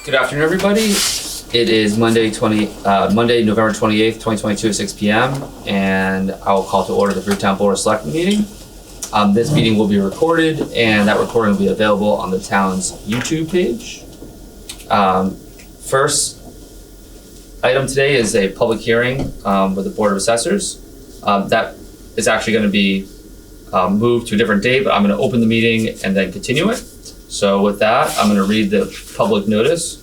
Good afternoon, everybody. It is Monday, November 28th, 2022 at 6 p.m. and I will call to order the Freetown Board of Selectmen meeting. This meeting will be recorded and that recording will be available on the town's YouTube page. First item today is a public hearing with the Board of Assessors. That is actually going to be moved to a different date, but I'm going to open the meeting and then continue it. So with that, I'm going to read the public notice.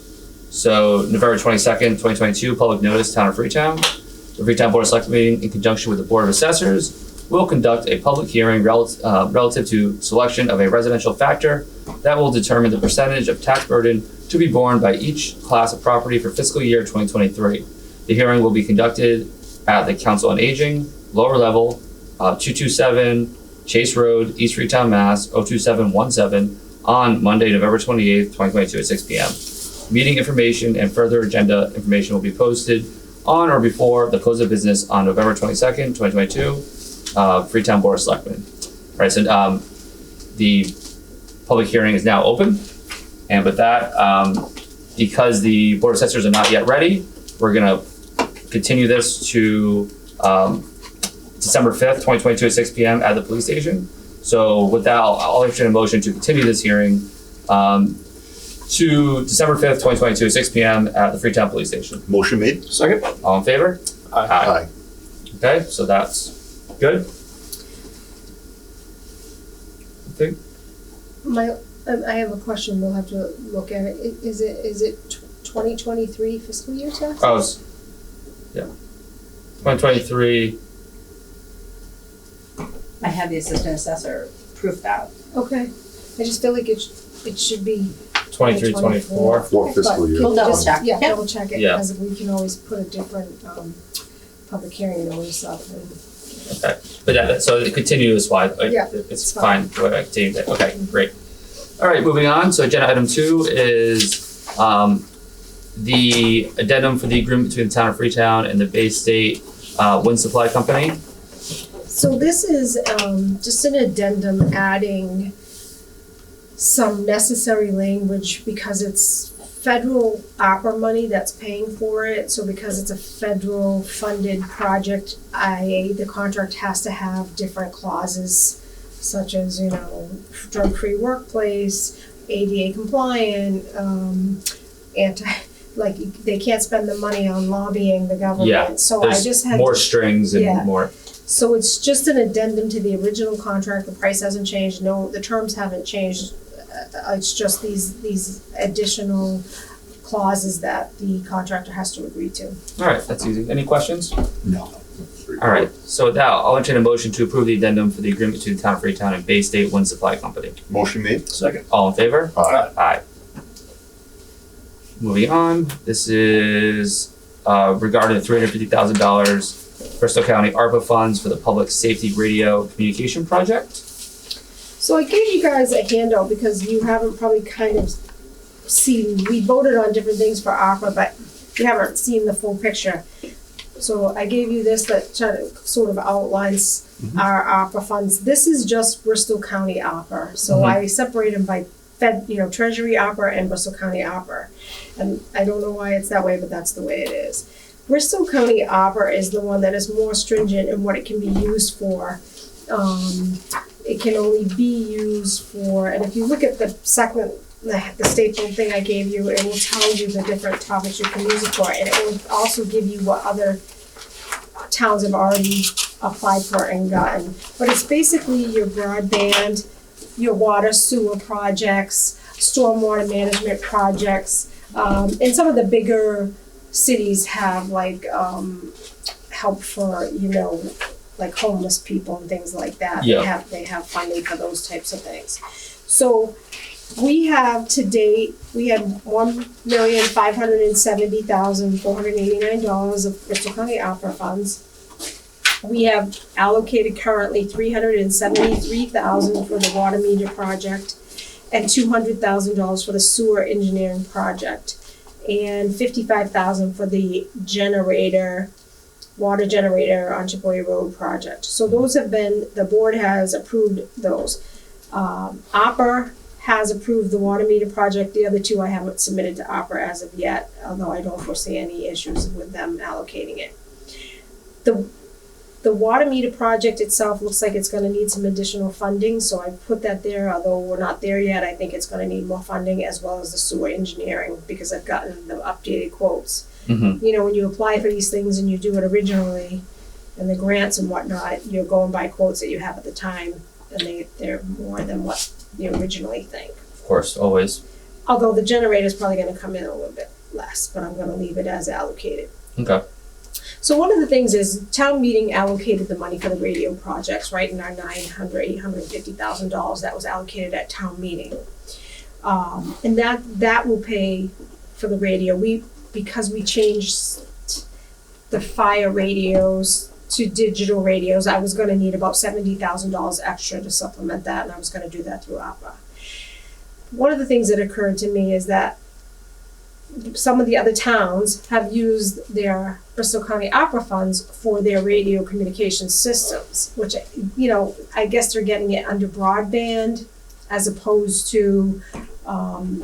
So November 22nd, 2022, public notice, Town of Freetown. The Freetown Board of Selectmen meeting in conjunction with the Board of Assessors will conduct a public hearing relative to selection of a residential factor that will determine the percentage of tax burden to be borne by each class of property for fiscal year 2023. The hearing will be conducted at the Council on Aging, lower level, 227 Chase Road, East Freetown, Mass. 02717 on Monday, November 28th, 2022 at 6 p.m. Meeting information and further agenda information will be posted on or before the close of business on November 22nd, 2022, Freetown Board of Selectmen. All right, so the public hearing is now open. And with that, because the Board of Assessors are not yet ready, we're gonna continue this to December 5th, 2022 at 6 p.m. at the police station. So with that, I'll entertain a motion to continue this hearing to December 5th, 2022 at 6 p.m. at the Freetown Police Station. Motion made. Second. All in favor? Aye. Okay, so that's good. Okay. I have a question. We'll have to look at it. Is it 2023 fiscal year tax? Oh, yeah. 2023. I had the assistant assessor proof that. Okay. I just feel like it should be 23, 24. For fiscal year. We'll double check. Yeah, Yeah. double check it, Yeah. because we can always put a different public hearing notice up. Okay, but yeah, so the continuous wise, Yeah, it's it's fine. Wait, I continue that. Okay, great. All right, moving on. So agenda item 2 is the addendum for the agreement between the town of Freetown and the Bay State Wind Supply Company. So this is just an addendum adding some necessary language because it's federal ARPA money that's paying for it. So because it's a federal funded project, the contract has to have different clauses such as, drug-free workplace, ADA compliant, they can't spend the money on lobbying the government. Yeah, So I just had more strings and Yeah. more. So it's just an addendum to the original contract. The price hasn't changed. No, the terms haven't changed. It's just these additional clauses that the contractor has to agree to. All right, that's easy. Any questions? No. All right, so now I'll entertain a motion to approve the addendum for the agreement between the town of Freetown and Bay State Wind Supply Company. Motion made. Second. All in favor? Aye. Aye. Moving on, this is regarding the $350,000 Bristol County ARPA funds for the Public Safety Radio Communication Project. So I gave you guys a handout because you haven't probably kind of seen, we voted on different things for ARPA, but you haven't seen the full picture. So I gave you this that sort of outlines our ARPA funds. This is just Bristol County ARPA. So I separate them by Treasury ARPA and Bristol County ARPA. And I don't know why it's that way, but that's the way it is. Bristol County ARPA is the one that is more stringent in what it can be used for. It can only be used for, and if you look at the second, the staple thing I gave you, it will tell you the different topics you can use it for, and it will also give you what other towns have already applied for and gotten. But it's basically your broadband, your water sewer projects, stormwater management projects, and some of the bigger cities have help for, like homeless people and things like that. Yeah. They have funding for those types of things. So we have to date, we had $1,570,489 of Bristol County ARPA funds. We have allocated currently $373,000 for the water meter project and $200,000 for the sewer engineering project and $55,000 for the water generator on Chipaway Road project. So those have been, the board has approved those. ARPA has approved the water meter project. The other two I haven't submitted to opera as of yet, although I don't foresee any issues with them allocating it. The water meter project itself looks like it's gonna need some additional funding, so I put that there, although we're not there yet. I think it's gonna need more funding, as well as the sewer engineering, because I've gotten the updated quotes. Mm-hmm. You know, when you apply for these things and you do it originally, and the grants and whatnot, you're going by quotes that you have at the time, and they're more than what you originally think. Of course, always. Although the generator's probably gonna come in a little bit less, but I'm gonna leave it as allocated. Okay. So one of the things is town meeting allocated the money for the radio projects, right, in our $850,000 that was allocated at town meeting. And that will pay for the radio. Because we changed the fire radios to digital radios, I was gonna need about $70,000 extra to supplement that, and I was gonna do that through APA. One of the things that occurred to me is that some of the other towns have used their Bristol County Opera funds for their radio communication systems, which, you know, I guess they're getting it under broadband as opposed to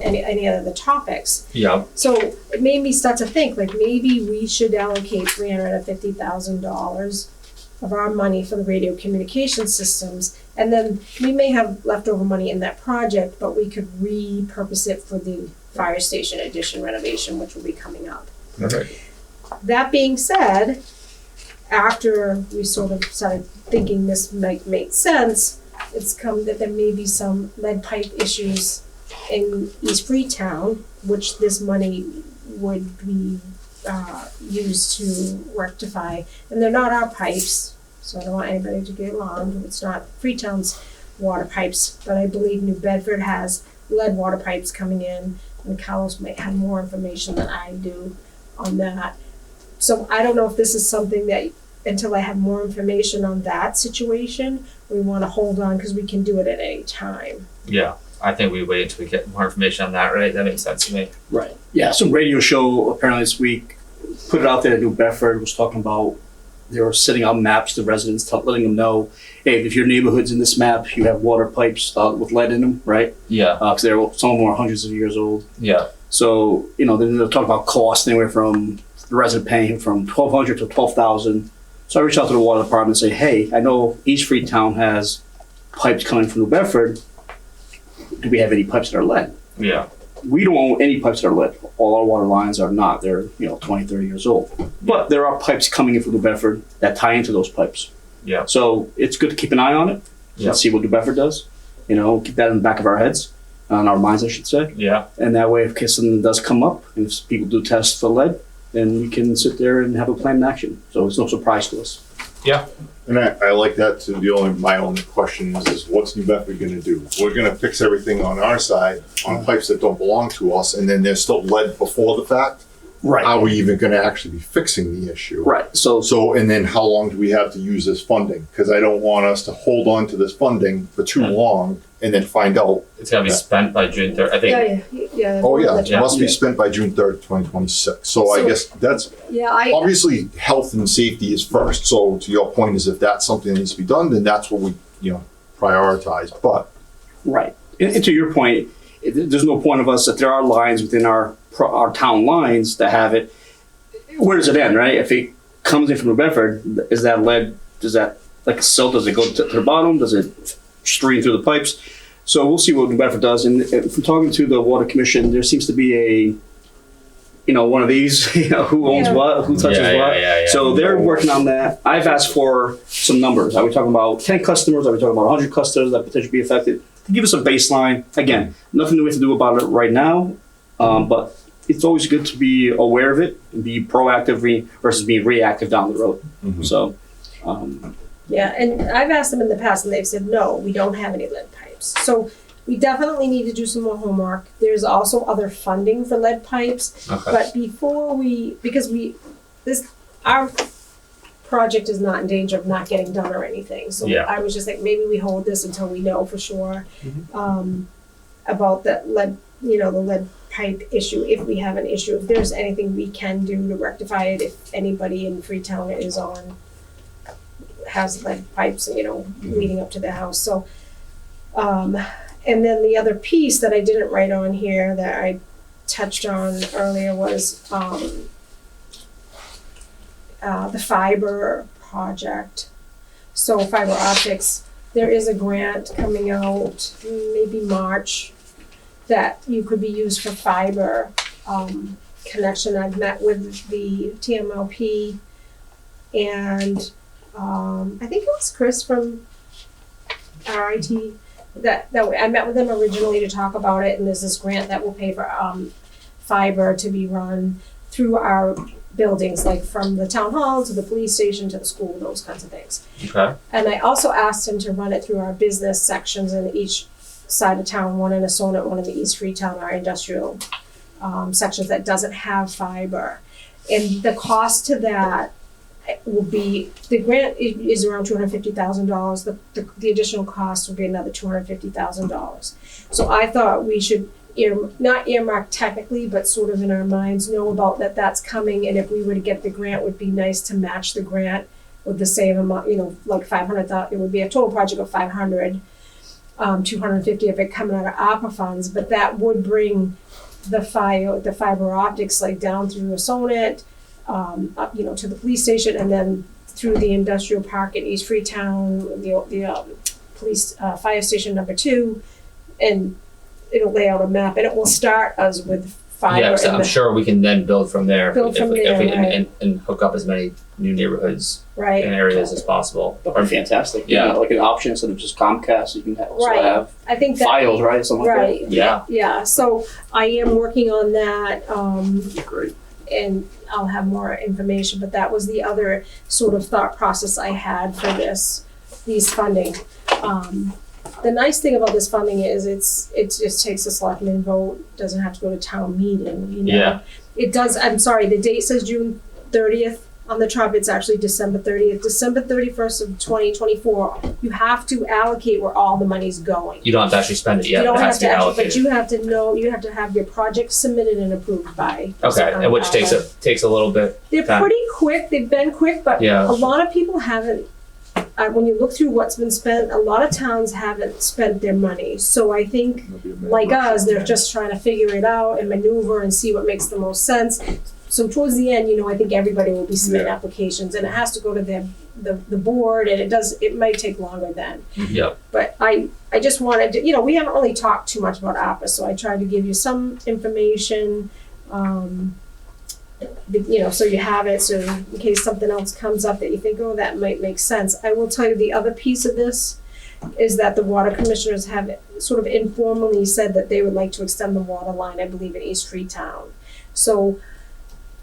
any other topics. Yeah. So it made me start to think, like, maybe we should allocate $350,000 of our money for the radio communication systems, and then we may have leftover money in that project, but we could repurpose it for the fire station addition renovation, which will be coming up. Perfect. That being said, after we sort of started thinking this might make sense, it's come that there may be some lead pipe issues in East Freetown, which this money would be used to rectify. And they're not our pipes, so I don't want anybody to get alarmed. It's not Freetown's water pipes, but I believe New Bedford has lead water pipes coming in, and Carlos might have more information than I do on that. So I don't know if this is something that, until I have more information on that situation, we want to hold on, because we can do it at any time. Yeah. I think we wait until we get more information on that, right? That makes sense to me. Right. Yeah, some radio show apparently this week put it out there that New Bedford was talking about they were sending out maps to residents, letting them know, hey, if your neighborhood's in this map, you have water pipes with lead in them, right? Yeah. Because some of them are hundreds of years old. Yeah. So, you know, then they'll talk about cost anywhere from the resident paying from $1,200 to $12,000. So I reached out to the water department and say, hey, I know East Freetown has pipes coming from New Bedford. Do we have any pipes that are lead? Yeah. We don't own any pipes that are lead. All our water lines are not. They're, 20, 30 years old. But there are pipes coming in from New Bedford that tie into those pipes. Yeah. So it's good to keep an eye on it Yeah. and see what New Bedford does. Keep that in the back of our heads, on our minds, I should say. Yeah. And that way, if case something does come up, and if people do test for lead, then we can sit there and have a plan in action. So it's no surprise to us. Yeah. And I like that too. My only question is what's New Bedford gonna do? We're gonna fix everything on our side on pipes that don't belong to us, and then there's still lead before the fact? Right. How are we even gonna actually be fixing the issue? Right. So And then how long do we have to use this funding? Because I don't want us to hold on to this funding for too long and then find out, It's gonna be spent by June 3rd. I think. Yeah. oh yeah, it Yeah. must be spent by June 3rd, 2026. So I guess that's, Yeah, obviously health and safety is first. So to your point is if that's something that needs to be done, then that's what we, prioritize. But right. And to your point, there's no point of us that there are lines within our town lines that have it. Where does it end, right? If it comes in from New Bedford, is that lead? Does that like a silt? Does it go to the bottom? Does it stream through the pipes? So we'll see what New Bedford does. And from talking to the Water Commission, there seems to be one of these, who owns what, who touches what. Yeah. So they're working on that. I've asked for some numbers. Are we talking about 10 customers? Are we talking about 100 customers that potentially be affected? To give us a baseline. Again, nothing we have to do about it right now, but it's always good to be aware of it and be proactive versus being reactive down the road. Mhm. So, Yeah, and I've asked them in the past, and they've said, no, we don't have any lead pipes. So we definitely need to do some more homework. There's also other funding for lead pipes. Okay. But our project is not in danger of not getting done or anything. So Yeah. I was just like, maybe we hold this until we know for sure about the lead, the lead pipe issue, if we have an issue, if there's anything we can do to rectify it, if anybody in Freetown has lead pipes, leading up to the house. So, And then the other piece that I didn't write on here that I touched on earlier was the fiber project. So fiber optics, there is a grant coming out, maybe March, that you could be used for fiber connection. I've met with the TMLP and I think it was Chris from RIT that I met with them originally to talk about it, and there's this grant that will pay for fiber to be run through our buildings, like from the town hall to the police station to the school, those kinds of things. Okay. And I also asked him to run it through our business sections in each side of town, one in Asona, one in the East Freetown, our industrial sections that doesn't have fiber. And the cost to that will be, the grant is around $250,000. The additional cost will be another $250,000. So I thought we should not earmark technically, but sort of in our minds know about that's coming. And if we were to get the grant, it would be nice to match the grant with the same amount, like 500,000. It would be a total project of 500, 250 of it coming out of ARPA funds. But that would bring the fiber optics like down through Assonet, up, to the police station, and then through the industrial park in East Freetown, the police fire station number 2, and it'll lay out a map, and it will start us with fiber. Yeah, so I'm sure we can then build from there. Build from there, right. and hook up as many new neighborhoods right and areas as possible. That'd be fantastic. Yeah. Like an option instead of just Comcast, you can also Right. have I think that, Files, right? Something right. like Yeah. So I am working on that. that. Great. And I'll have more information, but that was the other sort of thought process I had for these funding. The nice thing about this funding is it just takes a selectman vote, doesn't have to go to town meeting, Yeah. It does, I'm sorry, the date says June 30th on the top, it's actually December 30th. December 31st of 2024, you have to allocate where all the money's going. You don't have to actually spend it yet. You don't It has have to be to, allocated. but you have to know, you have to have your project submitted and approved by. Okay, and which takes a little bit. They're time. pretty quick, they've been quick, but Yeah. a lot of people haven't, when you look through what's been spent, a lot of towns haven't spent their money. So I think, like us, they're just trying to figure it out and maneuver and see what makes the most sense. So towards the end, I think everybody will be submitting Yeah. applications, and it has to go to the board, and it might take longer then. Yep. But I just wanted to, we haven't really talked too much about ARPA, so I tried to give you some information, so you have it, so in case something else comes up that you think, oh, that might make sense. I will tell you the other piece of this is that the water commissioners have sort of informally said that they would like to extend the water line, I believe, in East Freetown. So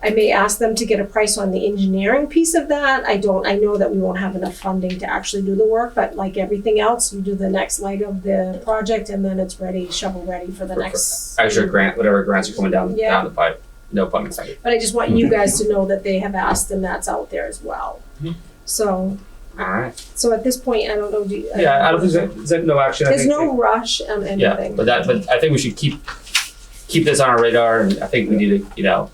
I may ask them to get a price on the engineering piece of that. I know that we won't have enough funding to actually do the work, but like everything else, you do the next leg of the project and then it's ready, shovel ready for the next. Extra grant, whatever grants are coming down Yeah. the pipe. No pun intended. But I just want you guys to know that they have asked and that's out there as well. Mhm. So, All right. so at this point, I don't know, Yeah, I don't think there's no action. I there's think no rush on anything. Yeah, but I think we should keep this on our radar, and I think we need to,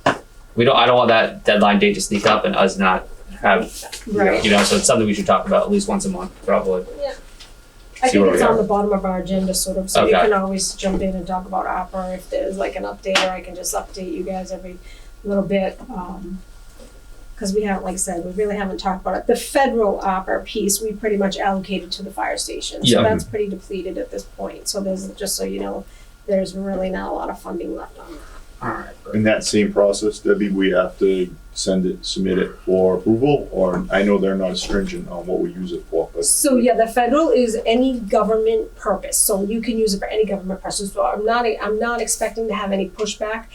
I don't want that deadline date to sneak up and us not have, Right. so it's something we should talk about at least once a month, probably. I see think where it's we on are. the bottom of our agenda, sort of, so you Okay. can always jump in and talk about ARPA if there's like an update, or I can just update you guys every little bit. Because we haven't, like I said, we really haven't talked about it. The federal ARPA piece, we pretty much allocated to the fire station. So Yeah. that's pretty depleted at this point. So there's, just so you know, there's really not a lot of funding left on that. All right. In that same process, Debbie, we have to submit it for approval, or I know they're not stringent on what we use it for, but So yeah, the federal is any government purpose, so you can use it for any government purpose. So I'm not expecting to have any pushback.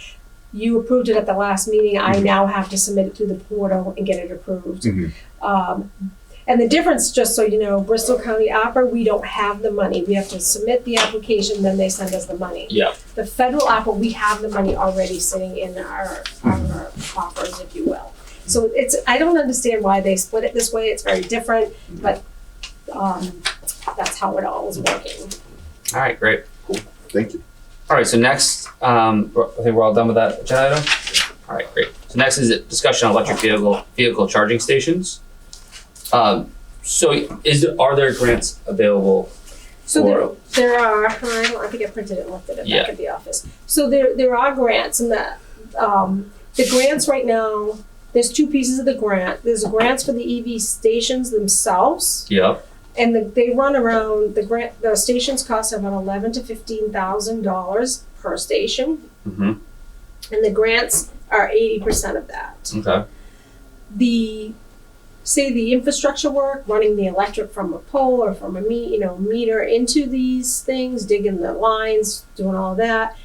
You approved it at the last meeting, I now have to submit it through the portal and get it approved. Mhm. And the difference, just so you know, Bristol County ARPA, we don't have the money. We have to submit the application, then they send us the money. Yeah. The federal ARPA, we have the money already sitting in our coffers, if you will. So I don't understand why they split it this way, it's very different, but that's how it all is working. All right, great. thank you. All right, so next, I think we're all done with that agenda item? All right, great. So next is a discussion on electric vehicle charging stations. So are there grants available So there are, I think I printed it and left it back at the office. So there are grants, and the grants right now, there's two pieces of the grant. There's grants for the EV stations themselves. Yep. And they run around, the stations cost about $11,000 to $15,000 per station. Mm-hmm. And the grants are 80% of that. Okay. The infrastructure work, running the electric from a pole or from a meter into these things, digging the lines, doing all that,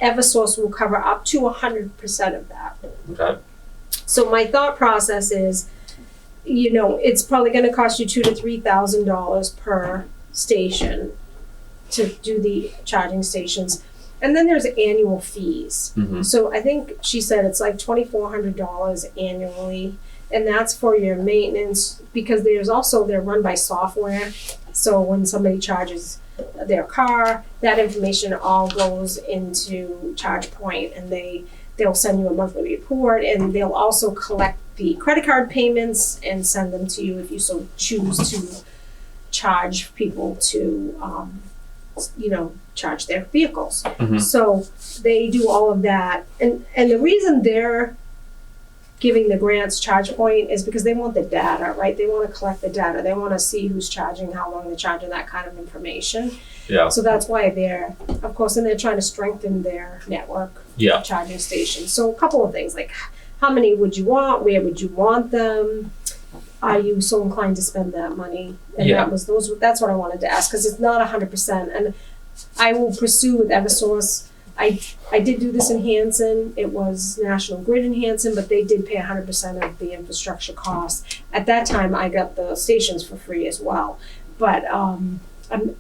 Eversource will cover up to 100% of that. Okay. So my thought process is, it's probably going to cost you $2,000 to $3,000 per station to do the charging stations, and then there's annual fees. Mm-hmm. So I think she said it's like $2,400 annually, and that's for your maintenance, because they're run by software. So when somebody charges their car, that information all goes into ChargePoint, and they'll send you a monthly report, and they'll also collect the credit card payments and send them to you if you so choose to charge people to, charge their vehicles. Mm-hmm. So they do all of that. And the reason they're giving the grants ChargePoint is because they want the data, right? They want to collect the data. They want to see who's charging, how long they're charging, that kind of information. Yeah. So that's why they're trying to strengthen their network of charging stations. So a couple of things, like how many would you want? Where would you want them? Are you so inclined to spend that money? And that's what I wanted to ask, because it's not 100%. And I will pursue with Eversource. I did do this in Hanson. It was National Grid in Hanson, but they did pay 100% of the infrastructure costs. At that time, I got the stations for free as well. But I'm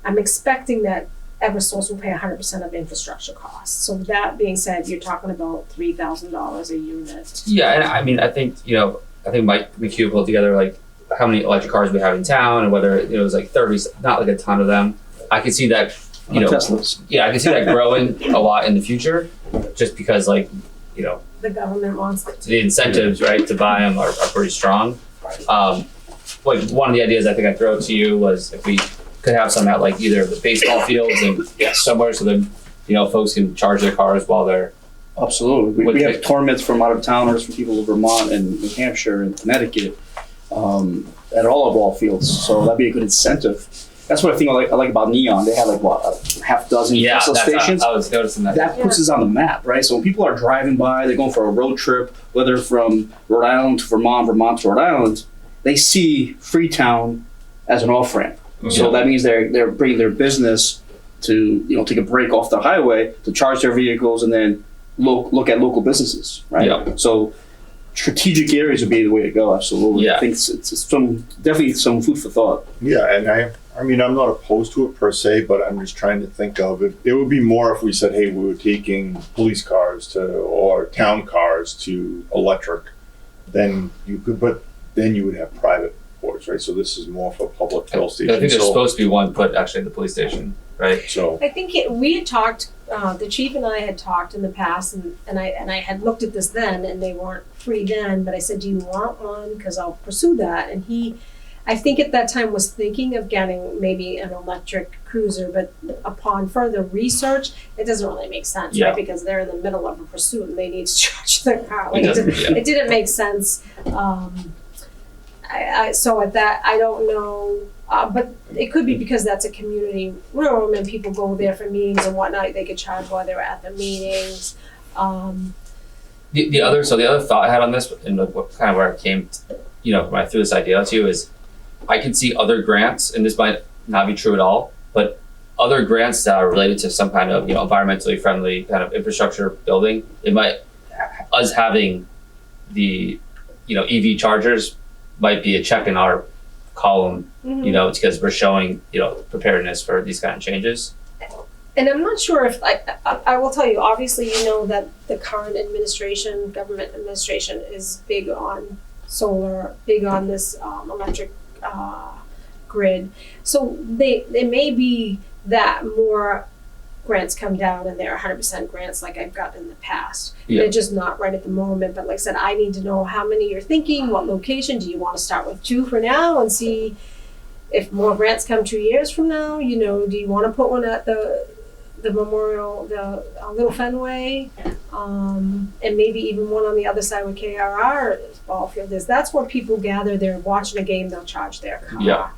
expecting that Eversource will pay 100% of infrastructure costs. So that being said, you're talking about $3,000 a unit. Yeah, and I think Mike McHugh pulled together like how many electric cars we have in town, and whether it was like 30, not like a ton of them. I could see that, Teslas. I can see that growing a lot in the future, just because the government wants it. the incentives, right, to buy them are pretty strong. Like one of the ideas I think I threw out to you was if we could have some at like either the baseball fields and somewhere, so that folks can charge their cars while they're. Absolutely. We have tournaments from out of towners, from people in Vermont and New Hampshire and Connecticut, at all of ball fields. So that'd be a good incentive. That's what I like about Neon. They have like a half dozen Tesla stations. I was noticing that. That puts us on the map, right? So when people are driving by, they're going for a road trip, whether from Rhode Island to Vermont, Vermont to Rhode Island, they see Freetown as an off ramp. Mm-hmm. So that means they're bringing their business to take a break off the highway to charge their vehicles and then look at local businesses, right? Yeah. So strategic areas would be the way to go. Absolutely. Yeah. I think it's definitely some food for thought. Yeah, and I'm not opposed to it per se, but I'm just trying to think of it. It would be more if we said, hey, we were taking police cars or town cars to electric, then you would have private ports, right? So this is more for public fill stations. I think there's supposed to be one put actually at the police station, right? So I think we had talked, the chief and I had talked in the past, and I had looked at this then, and they weren't free then, but I said, do you want one? Because I'll pursue that. And he, I think at that time, was thinking of getting maybe an electric cruiser, but upon further research, it doesn't really make sense, right? Because they're in the middle of a pursuit and they need to charge their car. It didn't make sense. So at that, I don't know, but it could be because that's a community room and people go there for meetings and whatnot. They could charge while they're at the meetings. The other thought I had on this, and what kind of where I came, when I threw this idea out to you, is I can see other grants, and this might not be true at all, but other grants that are related to some kind of environmentally friendly kind of infrastructure building. It might, us having the EV chargers might be a check in our column. Mm-hmm. It's because we're showing preparedness for these kind of changes. And I'm not sure if I will tell you, obviously that the current government administration is big on solar, big on this electric grid. So they may be that more grants come down and they're 100% grants like I've gotten in the past. Yeah. They're just not right at the moment. But like I said, I need to know how many you're thinking, what location. Do you want to start with 2 for now and see if more grants come 2 years from now, you know, do you wanna put one at the memorial, Little Fenway? And maybe even one on the other side with KRR ball field is. That's where people gather, they're watching a game, they'll charge their car. Yeah.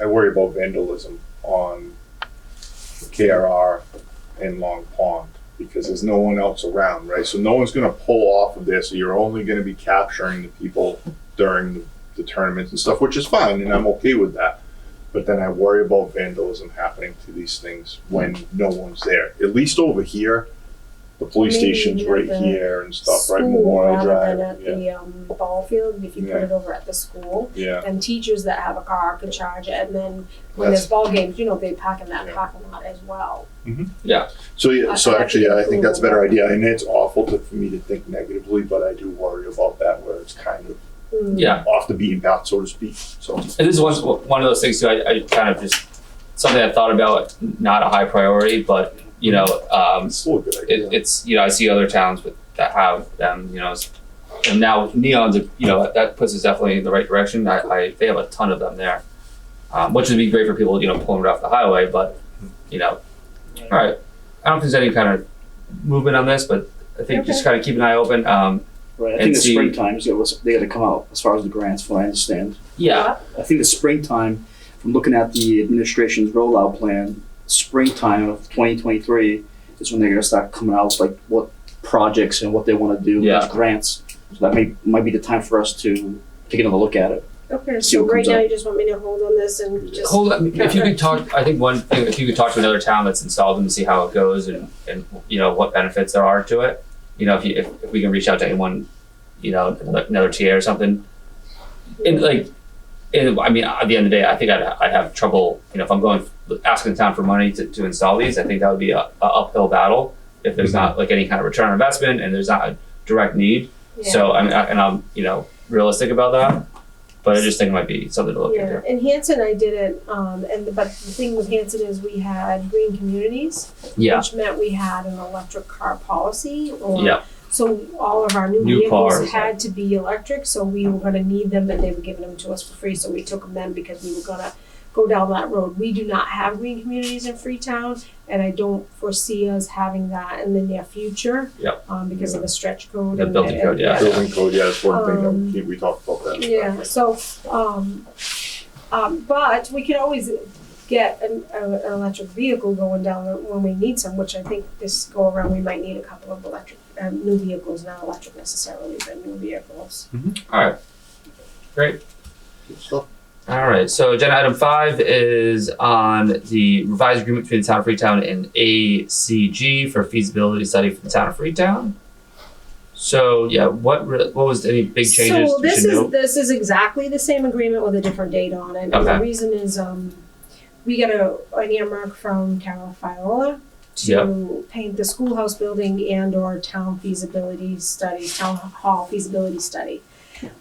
I worry about vandalism on KRR and Long Pond because there's no one else around, right? So no one's gonna pull off of this. So you're only gonna be capturing the people during the tournaments and stuff, which is fine, and I'm okay with that. But then I worry about vandalism happening to these things when no one's there. At least over here, the police Maybe station's even right at the here and stuff, right? School Memorial rather Drive. than at Yeah. the ball field, if you put Yeah. it over at the school. Yeah. And teachers that have a car can charge it, and then when That's- there's ball games, you know, they park in that Yeah. parking lot as well. So yeah, so I actually, think I think that's a better approval. idea, and it's awful for me to think negatively, but I do worry about that where it's kind of Yeah. off the beaten path, so to speak. So And this is one of those things too. I kind of just something I thought about, not a high priority, but you know, it's still a good idea. it's you know, I see other towns that have them. You know, and now neons. You know, that puts us definitely in the right direction. They have a ton of them there, which would be great for people, you know, pulling it off the highway. But you know, all right. I don't think there's any kind of movement on this, but I think just kind of keep an eye open. Right, I And think the see- springtimes, they gotta come out as far as the grants, from what I understand. Yeah. I think the springtime, from looking at the administration's rollout plan, springtime of 2023 is when they're gonna start coming out with like what projects and what they wanna do Yeah. as grants. So that might be the time for us to take another look at it. Okay, See so what right comes now up. you just want me to hold on this and just. Hold on. If you could talk, I think one thing, if you could talk to another town that's installed them and see how it goes and you know what benefits there are to it. You know, if we can reach out to anyone, you know, another TA or something. And like, I mean, at the end of the day, I think I'd have trouble. You know, if I'm going asking the town for money to install these, I think that would be a uphill battle if there's not like any kind of return on investment and there's not a direct need. Yeah. So I mean, and I'm you know realistic about that, but I just think it might be something to look Yeah, into. and Hanson I did it, but the thing with Hanson is we had green communities, Yeah. which meant we had an electric car policy or. Yeah. So all of our new New vehicles cars, had to be electric, so we were gonna need them and they were giving them to us for free, so we took them then because we were gonna go down that road. We do not have green communities in Freetown, and I don't foresee us having that in the near future. Yep. Because of the stretch code. The and building code, yeah. Building code, yeah, that's one thing Um, that we talked about that. Yeah, so, but we can always get an electric vehicle going down when we need some, which I think this go around, we might need a couple of electric, new vehicles, not electric necessarily, but new vehicles. All right. Great. Good stuff. All right. So agenda item 5 is on the revised agreement between the town of Freetown and ACG for feasibility study for the town of Freetown. So yeah, what was any big changes So we should know? this is exactly the same agreement with a different date on it. And the Okay. reason is, we got an earmark from Carol Fiola to paint the schoolhouse building and or town feasibility studies, town hall feasibility study.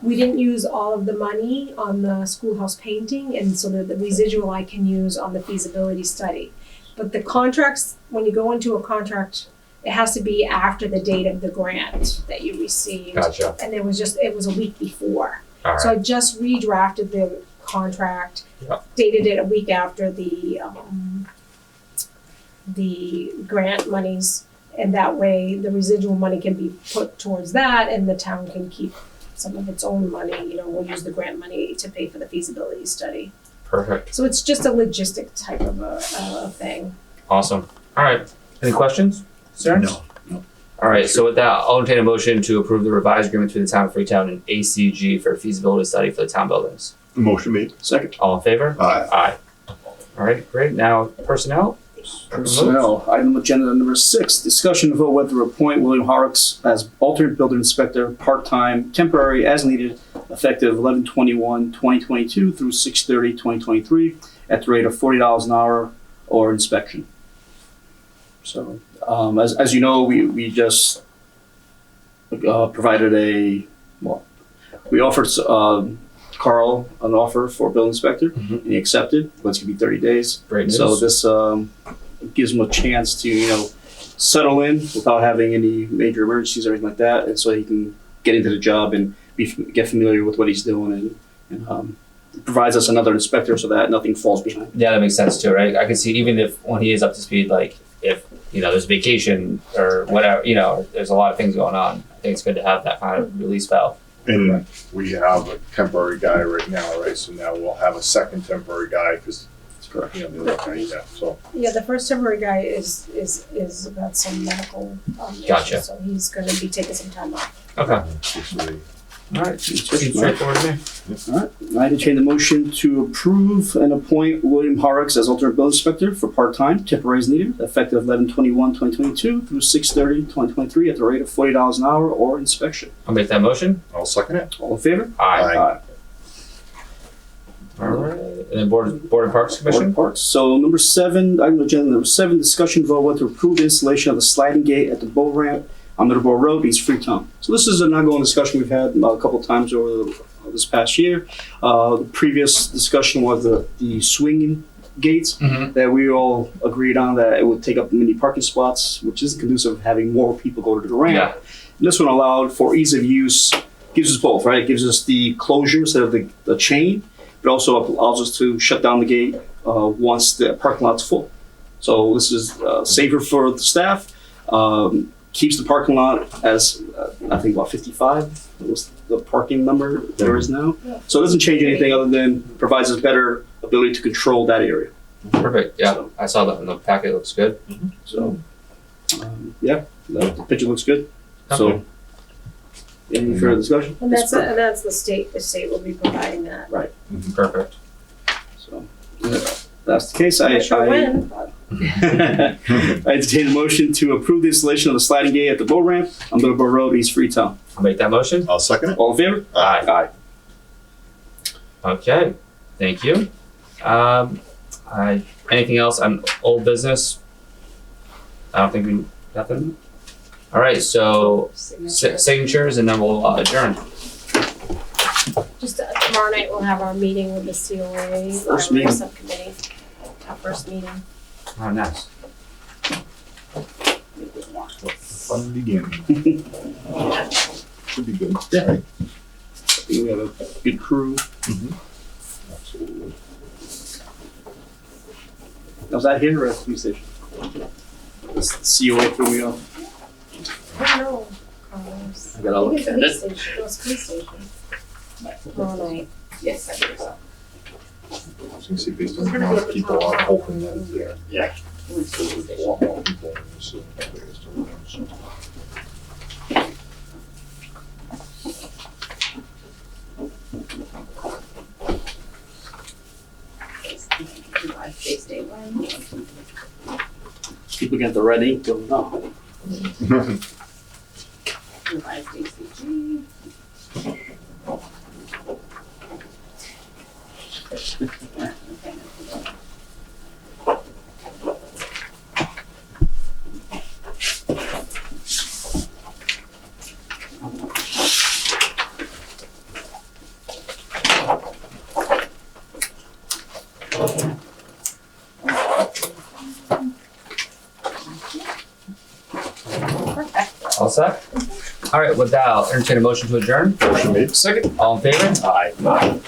We didn't use all of the money on the schoolhouse painting, and so the residual I can use on the feasibility study. But the contracts, when you go into a contract, it has to be after the date of the grant that you received. Gotcha. And it was a week before. All So right. I just redrafted the contract, Yeah. dated it a week after the grant monies, and that way the residual money can be put towards that, and the town can keep some of its own money. You know, we'll use the grant money to pay for the feasibility study. Perfect. So it's just a logistic type of a thing. Awesome. All right. Any questions? Concerns? No. All right. So with that, I'll entertain a motion to approve the revised agreement between the town of Freetown and ACG for a feasibility study for the town buildings. Motion made. Second. All in favor? Aye. Aye. All right. Great. Now personnel. Personnel, item agenda number 6, discussion and vote whether to appoint William Horrocks as alternate building inspector, part-time, temporary, as needed, effective 11/21/2022 through 6/30/2023, at the rate of $40 an hour or inspection. So, as you know, we just provided we offered Carl an offer for building inspector, Mhm. and he accepted, but it's gonna be 30 days. Great news. So this gives them a chance to, settle in without having any major emergencies or anything like that, and so he can get into the job and get familiar with what he's doing and provides us another inspector so that nothing falls behind. Yeah, that makes sense too, right? I can see even if, when he is up to speed, like if, there's vacation or whatever, there's a lot of things going on. I think it's good to have that kind of release valve. And we have a temporary guy right now, right? So now we'll have a second temporary guy because, the other guy, so. Yeah, the first temporary guy is got some medical Gotcha. issues, so he's gonna be taking some time off. Okay. Basically, All right. Seems straightforward to me. All right, I entertain the motion to approve and appoint William Horrocks as alternate building inspector for part-time, temporary as needed, effective 11/21/2022 through 6/30/2023 at the rate of $40 an hour or inspection. I'll make that motion. I'll second it. All in favor? Aye. All right. And then Board and Parks Board Commission? of Parks. So number 7, item agenda number 7, discussion vote whether to approve the installation of the sliding gate at the boat ramp on Middleborough Road, East Freetown. So this is an ongoing discussion we've had a couple of times over this past year. The previous discussion was the swinging gates Mm-hmm. that we all agreed on that it would take up many parking spots, which is conducive of having more people go to the ramp. Yeah. This one allowed for ease of use, gives us both, right? It gives us the closure instead of the chain, but also allows us to shut down the gate once the parking lot's full. So this is safer for the staff, keeps the parking lot as, I think about 55 was the parking number there is now. Yeah. So it doesn't change anything other than provides us better ability to control that area. Perfect. Yeah, I saw that in the packet. It looks good. So, yeah, the picture looks good. So, any further discussion? And that's the state will be providing that. Perfect. So, if that's the case. Not sure when, but I entertain a motion to approve the installation of the sliding gate at the boat ramp on Middleborough Road, East Freetown. I'll make that motion. I'll second it. All in favor? Aye. Okay. Thank you. Anything else on old business? I don't think nothing. All right. So signatures, and then we'll adjourn. just tomorrow night we'll have our meeting with the COA, First meeting. subcommittee, our first meeting. Oh, nice. Fun beginning. Should be good. Yeah. Right? I think we have a good crew. Absolutely. Was that here or at the police station? The COA threw me off. I don't know, Carlos. I gotta look think at it's it. police station. No, it's police station. Tomorrow night. Yes, I believe so. I was gonna say based on the amount of people, I'm hoping that there Yeah. there's a lot more people in this. So. Space Day one. People get the red ink going on. Revised ACG. All set? All right. With that, I'll entertain a motion to adjourn. Motion made. Second. All in favor? Aye.